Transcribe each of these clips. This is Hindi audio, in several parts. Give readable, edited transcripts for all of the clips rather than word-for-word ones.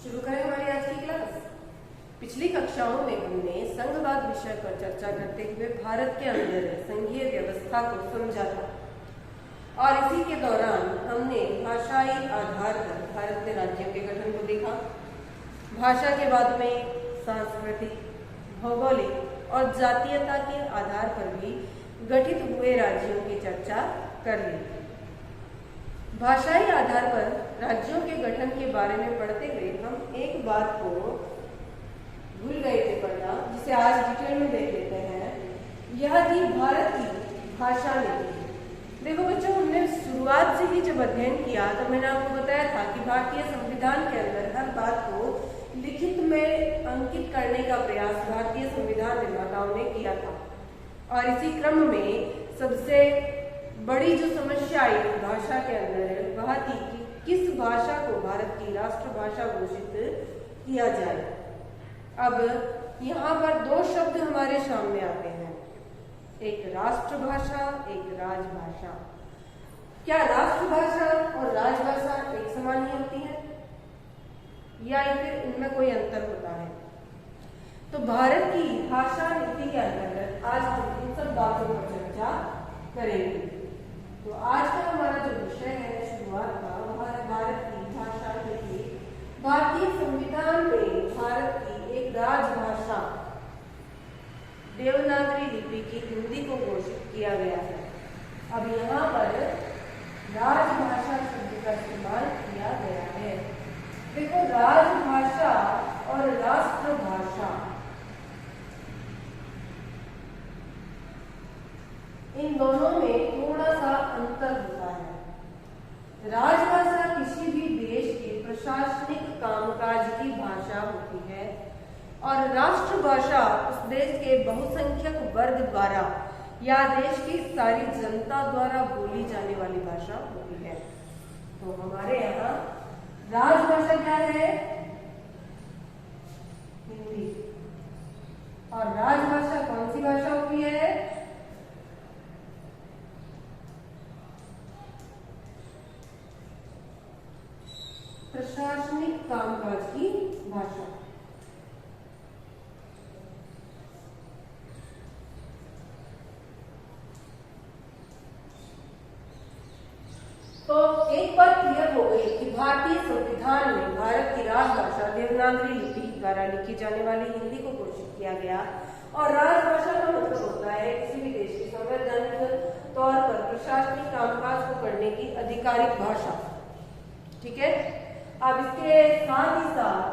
शुरू करें हमारी आज की क्लास। पिछली कक्षाओं में हमने संघवाद विषय पर चर्चा करते हुए भारत के अंदर संघीय व्यवस्था को समझा था और इसी के दौरान हमने भाषाई आधार पर भारत में राज्यों के गठन को देखा। भाषा के बाद में सांस्कृतिक, भौगोलिक और जातीयता के आधार पर भी गठित हुए राज्यों की चर्चा कर ली। भाषाई आधार पर राज्यों के गठन के बारे में पढ़ते हुए हम एक बात को भूल गए थे पढ़ना, जिसे आज डिटेल में देख लेते हैं। यह थी भारत की भाषा नीति। देखो बच्चों, हमने शुरुआत से ही जब अध्ययन किया तो मैंने आपको बताया था कि भारतीय संविधान के अंदर हर बात को लिखित में अंकित करने का प्रयास भारतीय संविधान निर्माताओं ने किया था। और इसी क्रम में सबसे बड़ी जो समस्या आई भाषा के अंदर वह थी कि किस भाषा को भारत की राष्ट्रभाषा घोषित किया जाए। अब यहाँ पर दो शब्द हमारे सामने आते हैं, एक राष्ट्रभाषा, एक राजभाषा। क्या राष्ट्रभाषा और राजभाषा एक समान ही होती है या फिर इनमें कोई अंतर होता है? तो भारत की भाषा नीति के अंतर्गत आज हम इन सब बातों पर चर्चा करेंगे। तो आज का हमारा जो विषय है शुरुआत का, वह है भारत की भाषा नीति। भारतीय संविधान में भारत की एक राजभाषा देवनागरी लिपि की हिंदी को घोषित किया गया है। अब यहाँ पर राजभाषा शब्द का इस्तेमाल किया गया है। देखो, राजभाषा और राष्ट्रभाषा इन दोनों में थोड़ा सा अंतर होता है। राजभाषा किसी भी देश के प्रशासनिक कामकाज की भाषा होती है और राष्ट्रभाषा उस देश के बहुसंख्यक वर्ग द्वारा या देश की सारी जनता द्वारा बोली जाने वाली भाषा होती है। तो हमारे यहाँ राजभाषा क्या है? हिंदी। और राजभाषा कौन सी भाषा होती है? प्रशासनिक कामकाज की भाषा। तो एक बात क्लियर हो गई कि भारतीय संविधान में भारत की राजभाषा देवनागरी लिपि द्वारा लिखी जाने वाली हिंदी को घोषित किया गया। और राजभाषा का मतलब होता है किसी भी देश की संवैधानिक तौर पर प्रशासनिक कामकाज को करने की आधिकारिक भाषा। ठीक है। अब इसके साथ ही साथ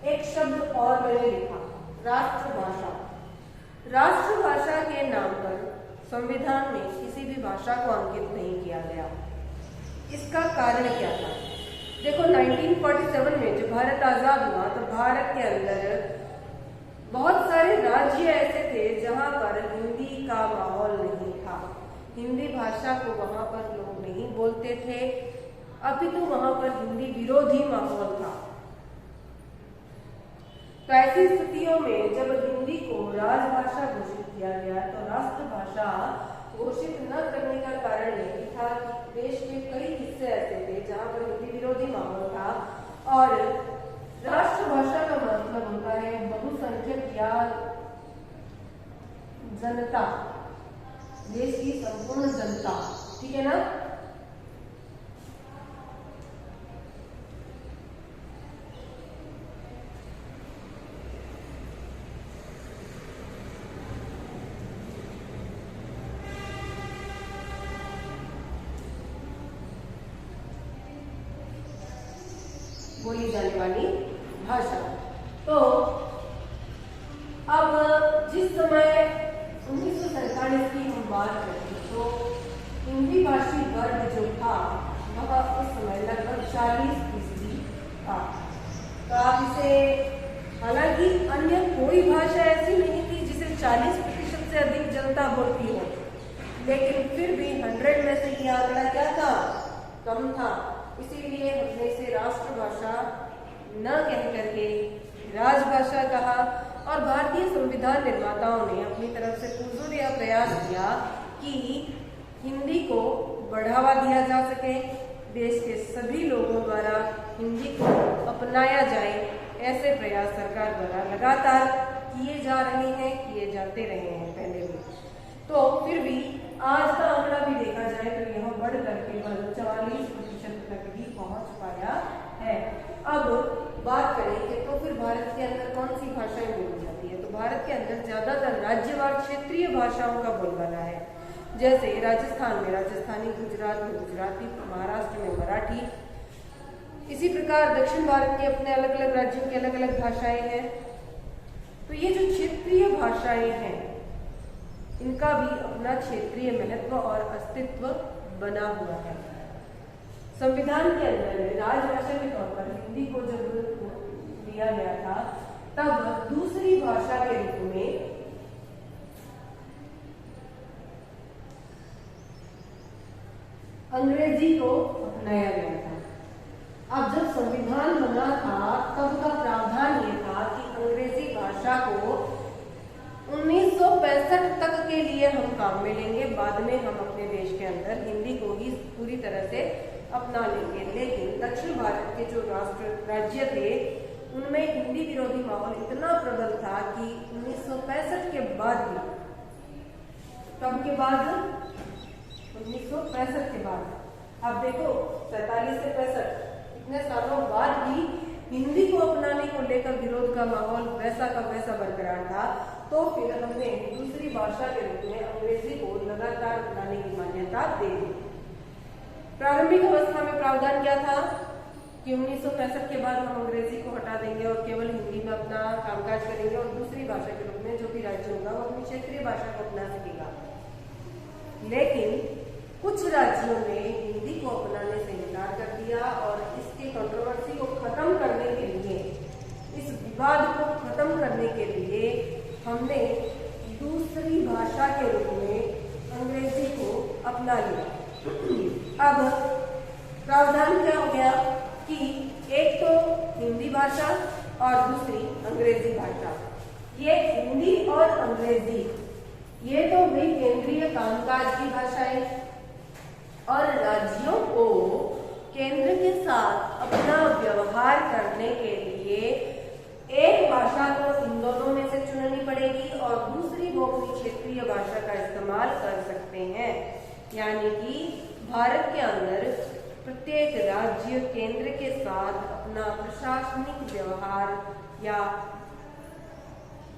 एक शब्द और मैंने लिखा, राष्ट्रभाषा। राष्ट्रभाषा के नाम पर संविधान में किसी भी भाषा को अंकित नहीं किया गया। इसका कारण क्या था? देखो, 1947 में जब भारत आजाद हुआ तो भारत के अंदर बहुत सारे राज्य ऐसे थे जहां पर हिंदी का माहौल नहीं था। हिंदी भाषा को वहां पर लोग नहीं बोलते थे, अपितु वहां पर हिंदी विरोधी माहौल था। तो ऐसी स्थितियों में जब हिंदी को राजभाषा घोषित किया गया तो राष्ट्रभाषा घोषित न करने का कारण यही था कि देश के कई हिस्से ऐसे थे जहां पर हिंदी विरोधी माहौल था। और राष्ट्रभाषा का मतलब होता है बहुसंख्यक या जनता, देश की संपूर्ण जनता। ठीक है ना? बोली जाने वाली भाषा। तो अब जिस समय 1947 की हम बात करें तो हिंदी भाषी वर्ग जो था वह उस समय लगभग 40% था। तो आप इसे, हालांकि अन्य कोई भाषा ऐसी नहीं थी जिसे 40% से अधिक जनता बोलती हो, लेकिन फिर भी 100 में से यह आंकड़ा क्या था? कम था। इसीलिए हमने इसे राष्ट्रभाषा न कह करके राजभाषा कहा। और भारतीय संविधान निर्माताओं ने अपनी तरफ से पुरजोर यह प्रयास किया कि हिंदी को बढ़ावा दिया जा सके, देश के सभी लोगों द्वारा हिंदी को अपनाया जाए, ऐसे प्रयास सरकार द्वारा लगातार किए जा रहे हैं, किए जाते रहे हैं पहले भी। तो फिर भी आज का आंकड़ा भी देखा जाए तो यह बढ़ करके 44% तक भी पहुंच पाया है। अब बात करें कि तो फिर भारत के अंदर कौन सी भाषाएं बोली जाती है, तो भारत के अंदर ज्यादातर राज्यवार क्षेत्रीय भाषाओं का बोलबाला है। जैसे राजस्थान में राजस्थानी, गुजरात में गुजराती, महाराष्ट्र में मराठी। इसी प्रकार दक्षिण भारत के अपने अलग अलग राज्यों की अलग अलग भाषाएं हैं। तो ये जो क्षेत्रीय भाषाएं हैं इनका भी अपना क्षेत्रीय महत्व और अस्तित्व बना हुआ है। संविधान के अंदर राजभाषा के तौर पर हिंदी को जब लिया गया था तब दूसरी भाषा के रूप में अंग्रेजी को अपनाया गया था। अब जब संविधान बना था तब का प्रावधान ये था कि अंग्रेजी भाषा को 1965 तक के लिए हम काम में लेंगे, बाद में हम अपने देश के अंदर हिंदी को ही पूरी तरह से अपना लेंगे। लेकिन दक्षिण भारत के जो राज्य थे उनमें हिंदी विरोधी माहौल इतना प्रबल था कि 1965 के बाद भी, कब के बाद, 1965 के बाद, अब देखो 47 से 65 इतने सालों बाद भी हिंदी को अपनाने को लेकर विरोध का माहौल वैसा का वैसा बरकरार था। तो फिर हमने दूसरी भाषा के रूप में अंग्रेजी को लगातार अपनाने की मान्यता दे दी। प्रारंभिक अवस्था में प्रावधान क्या था कि 1965 के बाद हम अंग्रेजी को हटा देंगे और केवल हिंदी में अपना कामकाज करेंगे और दूसरी भाषा के रूप में जो भी राज्य होगा वो अपनी क्षेत्रीय भाषा को अपना सकेगा। लेकिन कुछ राज्यों ने हिंदी को अपनाने से इनकार कर दिया और इसके कंट्रोवर्सी को खत्म करने के लिए, इस विवाद को खत्म करने के लिए हमने दूसरी भाषा के रूप में अंग्रेजी को अपना लिया। अब प्रावधान क्या हो गया कि एक तो हिंदी भाषा और दूसरी अंग्रेजी भाषा। ये हिंदी और अंग्रेजी ये तो भी केंद्रीय कामकाज की भाषाएं और राज्यों को केंद्र के साथ अपना व्यवहार करने के लिए एक भाषा को इन दोनों में से चुननी पड़ेगी और दूसरी वो अपनी क्षेत्रीय भाषा का इस्तेमाल कर सकते हैं। यानी कि भारत के अंदर प्रत्येक राज्य केंद्र के साथ अपना प्रशासनिक व्यवहार या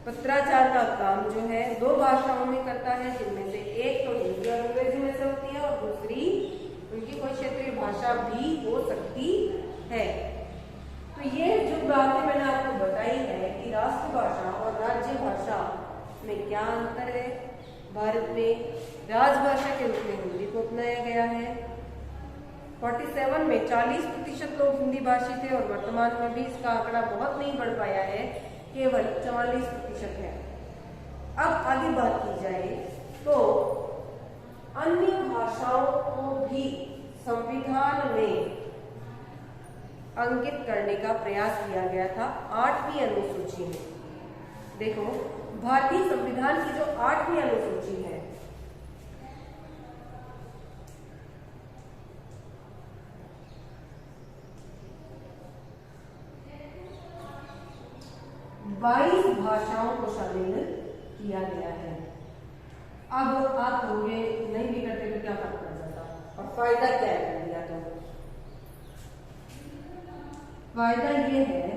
पत्राचार का काम जो है दो भाषाओं में करता है, जिनमें से एक तो हिंदी और अंग्रेजी में से होती है और दूसरी उनकी कोई क्षेत्रीय भाषा भी हो सकती है। तो ये जो बातें मैंने आपको बताई है कि राष्ट्रभाषा और राज्य भाषा में क्या अंतर है। भारत में राजभाषा के रूप में हिंदी को अपनाया गया है। 47 में 40% लोग हिंदी भाषी थे और वर्तमान में भी इसका आंकड़ा बहुत नहीं बढ़ पाया है, केवल 44% है। अब आगे बात की जाए तो अन्य भाषाओं को भी संविधान में अंकित करने का प्रयास किया गया था 8वीं अनुसूची में। देखो भारतीय संविधान की जो 8वीं अनुसूची है बाईस भाषाओं को शामिल किया गया है। अब आप कहोगे नहीं भी करते तो क्या फर्क पड़ जाता और फायदा क्या है कर दिया तो? फायदा ये है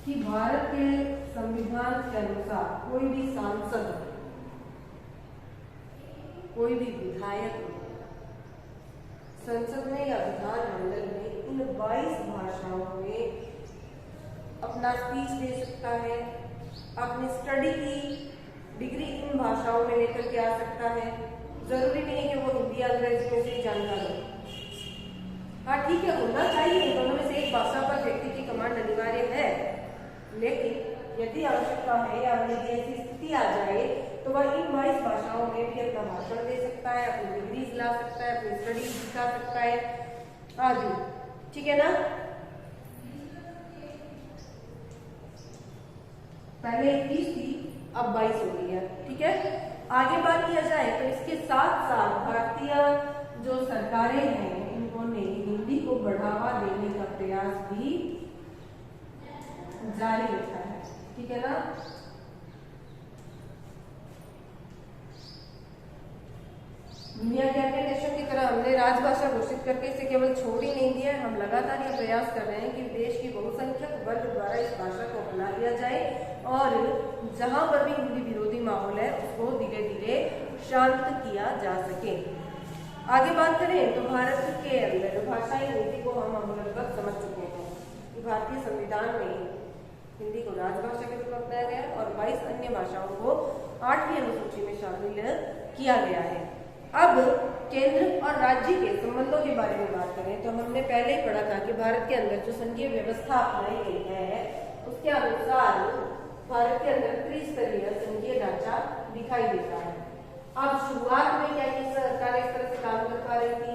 कि भारत के संविधान के अनुसार कोई भी सांसद, कोई भी विधायक संसद में या विधानमंडल में इन 22 भाषाओं में अपना स्पीच दे सकता है, अपनी स्टडी की डिग्री इन भाषाओं में लेकर के आ सकता है। जरूरी नहीं है कि वो हिंदी अंग्रेजी में से जानकार हो। हाँ ठीक है, होना चाहिए, दोनों में से एक भाषा पर व्यक्ति की कमांड अनिवार्य है, लेकिन यदि आवश्यकता है या यदि ऐसी स्थिति आ जाए तो वह इन 22 भाषाओं में भी अपना भाषण दे सकता है, अपनी डिग्रीज ला सकता है, अपनी स्टडी दिखा सकता है आदि। ठीक है ना? पहले 21 थी, अब 22 हो गई है। ठीक है, आगे बात किया जाए तो इसके साथ साथ दुनिया के अन्य देशों की तरह हमने राजभाषा घोषित करके इसे केवल छोड़ ही नहीं दिया है। हम लगातार ये प्रयास कर रहे हैं कि देश की बहुसंख्यक वर्ग द्वारा इस भाषा को अपना लिया जाए और जहां पर भी हिंदी विरोधी माहौल है उसको धीरे धीरे शांत किया जा सके। आगे बात करें तो भारत के अंदर भाषाई नीति को हम लगभग समझ चुके हैं कि भारतीय संविधान में हिंदी को राजभाषा के रूप में अपनाया गया है और 22 अन्य भाषाओं को 8वीं अनुसूची में शामिल किया गया है। अब केंद्र और राज्य के संबंधों के बारे में बात करें तो हमने पहले ही पढ़ा था कि भारत के अंदर जो संघीय व्यवस्था अपनाई गई है उसके अनुसार भारत के अंदर त्रिस्तरीय संघीय ढांचा दिखाई देता है। अब शुरुआत में क्या ये सरकार इस तरह से काम कर पा रही थी,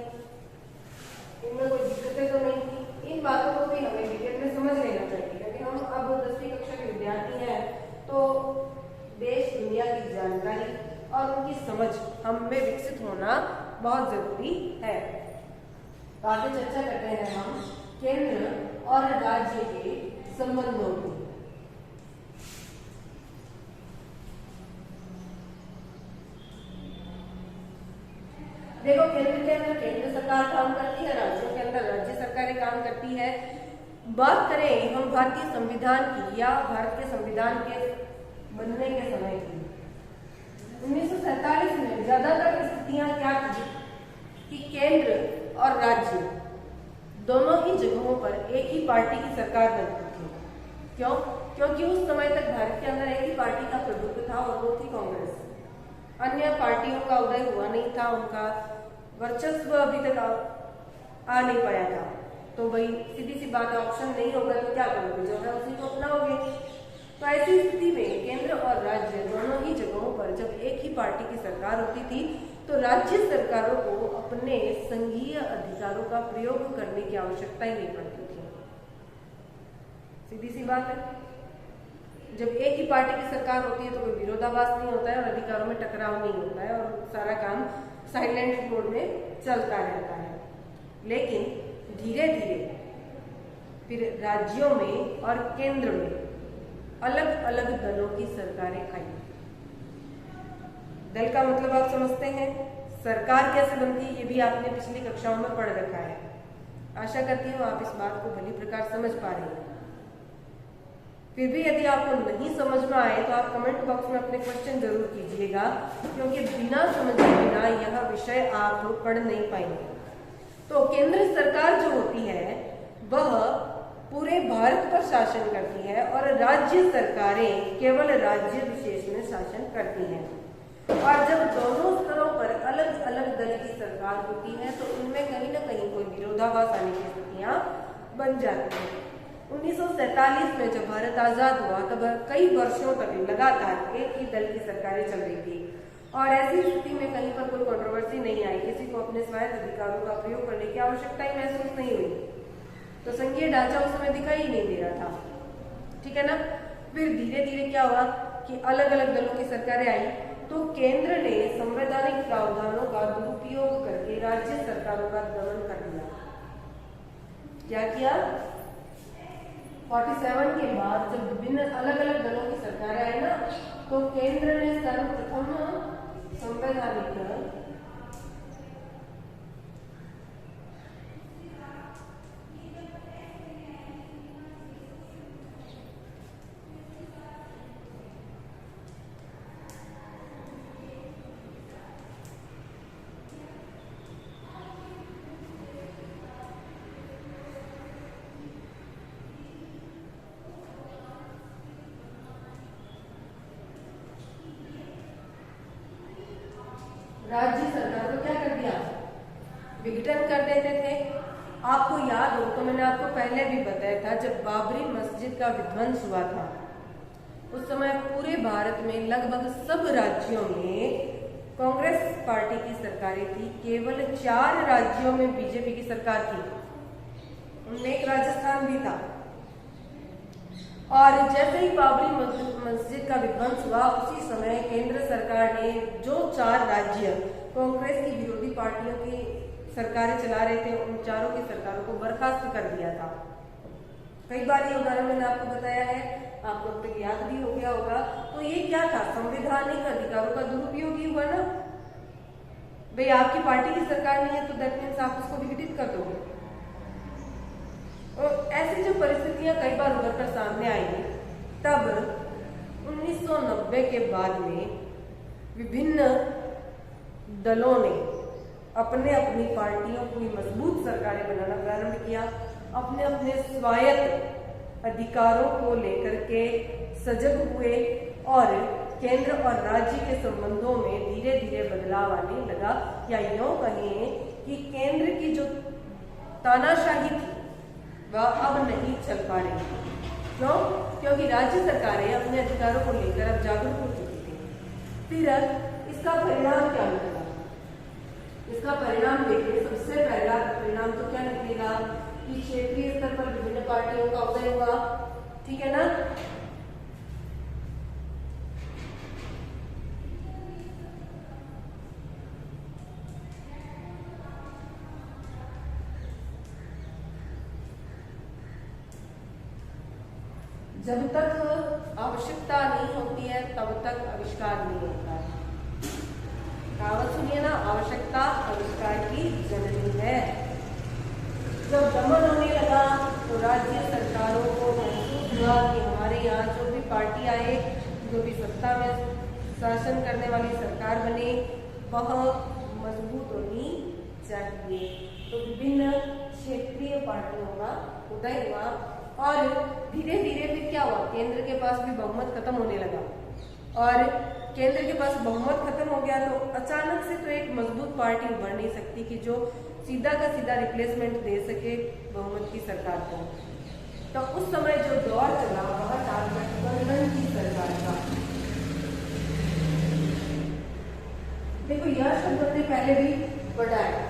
इनमें कोई दिक्कतें तो नहीं थी। इन बातों को भी हमें डिटेल में समझ लेना चाहिए क्योंकि हम अब 10वीं कक्षा के विद्यार्थी हैं तो देश दुनिया की जानकारी और उनकी समझ हम में विकसित होना बहुत जरूरी है। आगे चर्चा करते हैं हम केंद्र और राज्य के संबंधों की। देखो, केंद्र के अंदर केंद्र सरकार काम करती है, राज्यों के अंदर राज्य सरकारें काम करती है। बात करें हम भारतीय संविधान की या भारत के संविधान के बनने के समय की, 1947 में ज्यादातर स्थितियां क्या थी कि केंद्र और राज्य दोनों ही जगहों पर एक ही पार्टी की सरकार बनती थी। क्यों? क्योंकि उस समय तक भारत के अंदर एक ही पार्टी का प्रभुत्व था और वो थी कांग्रेस। अन्य पार्टियों का उदय हुआ नहीं था, उनका वर्चस्व अभी तक आ नहीं पाया था। तो भाई सीधी सी बात, ऑप्शन नहीं होगा तो क्या करोगे, जो है उसी को अपनाओगे। तो ऐसी स्थिति में केंद्र और राज्य दोनों ही जगहों पर जब एक ही पार्टी की सरकार होती थी तो राज्य सरकारों को अपने संघीय अधिकारों का प्रयोग करने की आवश्यकता ही नहीं पड़ती थी। सीधी सी बात है, जब एक ही पार्टी की सरकार होती है तो कोई विरोधाभास नहीं होता है और अधिकारों में टकराव नहीं होता है और सारा काम साइलेंट मोड में चलता रहता है। लेकिन धीरे धीरे फिर राज्यों में और केंद्र में अलग अलग दलों की सरकारें आई। दल का मतलब आप समझते हैं, सरकार कैसे बनती है ये भी आपने पिछली कक्षाओं में पढ़ रखा है। आशा करती हूँ आप इस बात को भली प्रकार समझ पा रहे हैं। फिर भी यदि आपको नहीं समझ में आए तो आप कमेंट बॉक्स में अपने क्वेश्चन जरूर कीजिएगा, क्योंकि बिना समझे बिना यह विषय आप पढ़ नहीं पाएंगे। तो केंद्र सरकार जो होती है वह पूरे भारत पर शासन करती है और राज्य सरकारें केवल राज्य विशेष में शासन करती हैं। और जब दोनों स्तरों पर अलग अलग दल की सरकार होती है तो उनमें कहीं ना कहीं कोई विरोधाभास आने की स्थितियां बन जाती हैं। 1947 में जब भारत आजाद हुआ तब कई वर्षों तक लगातार एक ही दल की सरकारें चल रही थी और ऐसी स्थिति में कहीं पर कोई कंट्रोवर्सी नहीं आई, किसी को अपने स्वायत्त अधिकारों का प्रयोग करने की आवश्यकता ही महसूस नहीं हुई। तो संघीय ढांचा उस समय दिखाई ही नहीं दे रहा था, ठीक है ना। फिर धीरे धीरे क्या हुआ कि अलग अलग दलों की सरकारें आई तो केंद्र ने संवैधानिक प्रावधानों का दुरुपयोग करके राज्य सरकारों का दमन कर दिया। क्या किया? 47 के बाद जब विभिन्न अलग अलग दलों की सरकारें आई ना तो केंद्र ने सर्वप्रथम संवैधानिक राज्य सरकार को क्या कर दिया? विघटन कर देते थे। आपको याद हो तो मैंने आपको पहले भी बताया था, जब बाबरी मस्जिद का विध्वंस हुआ था उस समय पूरे भारत में लगभग सब राज्यों में कांग्रेस पार्टी की सरकारें थी। केवल 4 राज्यों में बीजेपी की सरकार थी, उनमें एक राजस्थान भी था। और जैसे ही बाबरी मस्जिद का विध्वंस हुआ उसी समय केंद्र सरकार ने जो 4 राज्य कांग्रेस की विरोधी पार्टियों की सरकारें चला रहे थे उन चारों की सरकारों को बर्खास्त कर दिया था। कई बार ये उदाहरण मैंने आपको बताया है, आपको अब तक याद भी हो गया होगा। तो ये क्या था? संवैधानिक अधिकारों का दुरुपयोग ही हुआ ना। भाई आपकी पार्टी की सरकार नहीं है तो दैट मीन्स आप उसको विघटित कर दोगे। और ऐसी जो परिस्थितियां कई बार उभर कर सामने आई, तब 1990 के बाद में विभिन्न दलों ने अपने अपनी पार्टियों की मजबूत सरकारें बनाना प्रारंभ किया। अपने अपने स्वायत्त अधिकारों को लेकर के सजग हुए और केंद्र और राज्य के संबंधों में धीरे धीरे बदलाव आने लगा। या यूं कहें कि केंद्र की जो तानाशाही थी वह अब नहीं चल पा रही थी। क्यों? क्योंकि राज्य सरकारें अपने अधिकारों को लेकर अब जागरूक हो चुकी थी। फिर इसका परिणाम क्या निकला? इसका परिणाम देखिए, सबसे पहला परिणाम तो क्या निकलेगा कि क्षेत्रीय स्तर पर विभिन्न पार्टियों का उदय हुआ। ठीक है ना? जब तक आवश्यकता नहीं होती है तब तक आविष्कार नहीं होता है। कहावत सुनिए ना, आवश्यकता आविष्कार की जननी है। जब दमन होने लगा तो राज्य सरकारों को महसूस हुआ कि हमारे यहाँ जो भी पार्टी आए, जो भी सत्ता में शासन करने वाली सरकार बने, वह मजबूत होनी चाहिए। तो विभिन्न क्षेत्रीय पार्टियों का उदय हुआ और धीरे धीरे फिर क्या हुआ, केंद्र के पास भी बहुमत खत्म होने लगा। और केंद्र के पास बहुमत खत्म हो गया तो अचानक से तो एक मजबूत पार्टी उभर नहीं सकती कि जो सीधा का सीधा रिप्लेसमेंट दे सके बहुमत की सरकार को। तो उस समय जो दौर चला वह था गठबंधन की सरकार का। देखो यह शब्द हमने पहले भी पढ़ा है।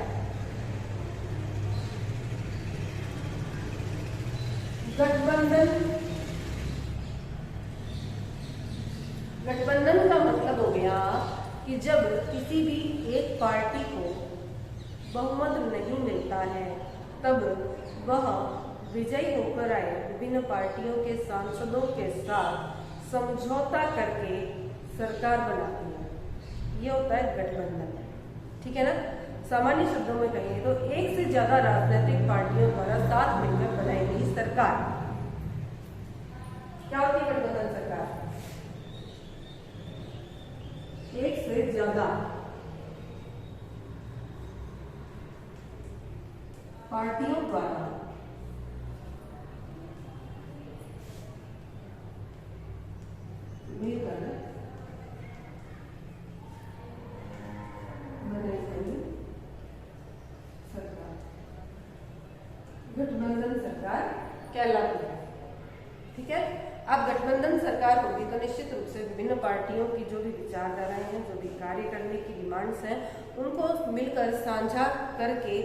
गठबंधन का मतलब हो गया कि जब किसी भी एक पार्टी को बहुमत नहीं मिलता है तब वह विजयी होकर आए विभिन्न पार्टियों के सांसदों के साथ समझौता करके सरकार बनाती है। ये होता है गठबंधन। ठीक है ना? सामान्य शब्दों में कहें तो एक से ज्यादा राजनीतिक पार्टियों द्वारा साथ मिलकर बनाई गई सरकार। क्या होती है गठबंधन सरकार? एक से ज्यादा पार्टियों द्वारा मिलकर बनाई गई सरकार गठबंधन सरकार कहलाती है। ठीक है? अब गठबंधन सरकार होगी तो निश्चित रूप से विभिन्न पार्टियों की जो भी विचारधाराएं हैं, जो भी कार्य करने की डिमांड्स हैं, उनको मिलकर साझा करके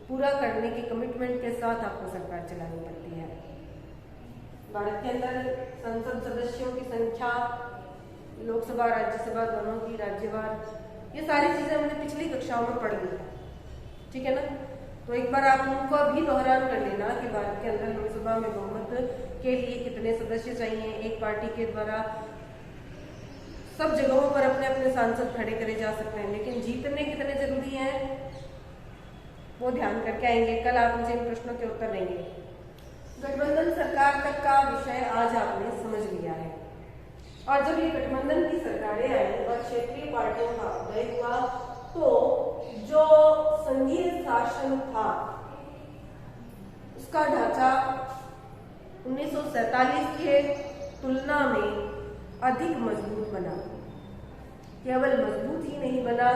पूरा करने की कमिटमेंट के साथ आपको सरकार चलानी पड़ती है। भारत के अंदर संसद सदस्यों की संख्या, लोकसभा राज्यसभा दोनों की राज्यवार, ये सारी चीजें हमने पिछली कक्षाओं में पढ़ ली है। ठीक है ना? तो एक बार आप उनको भी दोहरान कर लेना कि भारत के अंदर लोकसभा में बहुमत के लिए कितने सदस्य चाहिए। एक पार्टी के द्वारा सब जगहों पर अपने अपने सांसद खड़े करे जा सकते हैं, लेकिन जीतने कितने जरूरी हैं वो ध्यान करके आएंगे। कल आप मुझे इन प्रश्नों के उत्तर देंगे। गठबंधन सरकार तक का विषय आज आपने समझ लिया है। और जब ये गठबंधन की सरकारें आई और क्षेत्रीय पार्टियों का उदय हुआ तो जो संघीय शासन था उसका ढांचा 1947 के तुलना में अधिक मजबूत बना। केवल मजबूत ही नहीं बना,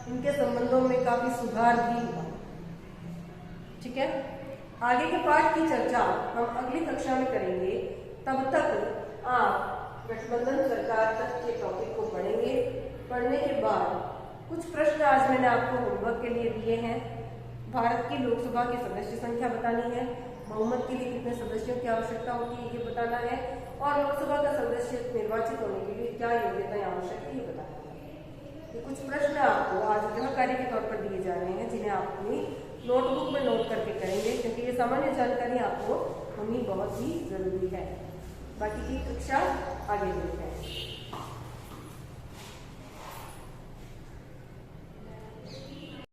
इनके संबंधों में काफी सुधार भी हुआ। ठीक है? आगे के पाठ की चर्चा हम अगली कक्षा में करेंगे। तब तक आप गठबंधन सरकार तक के टॉपिक को पढ़ेंगे। पढ़ने के बाद कुछ प्रश्न आज मैंने आपको होमवर्क के लिए दिए हैं। भारत की लोकसभा की सदस्य संख्या बतानी है, बहुमत के लिए कितने सदस्यों की आवश्यकता होती है ये बताना है, और लोकसभा का सदस्य निर्वाचित होने के लिए क्या योग्यताएं आवश्यक है ये बताना है। ये कुछ प्रश्न आपको आज गृह कार्य के तौर पर दिए जा रहे हैं जिन्हें आप अपनी नोटबुक में नोट करके करेंगे, क्योंकि ये सामान्य जानकारी आपको होनी बहुत ही जरूरी है। बाकी की कक्षा आगे देखते हैं।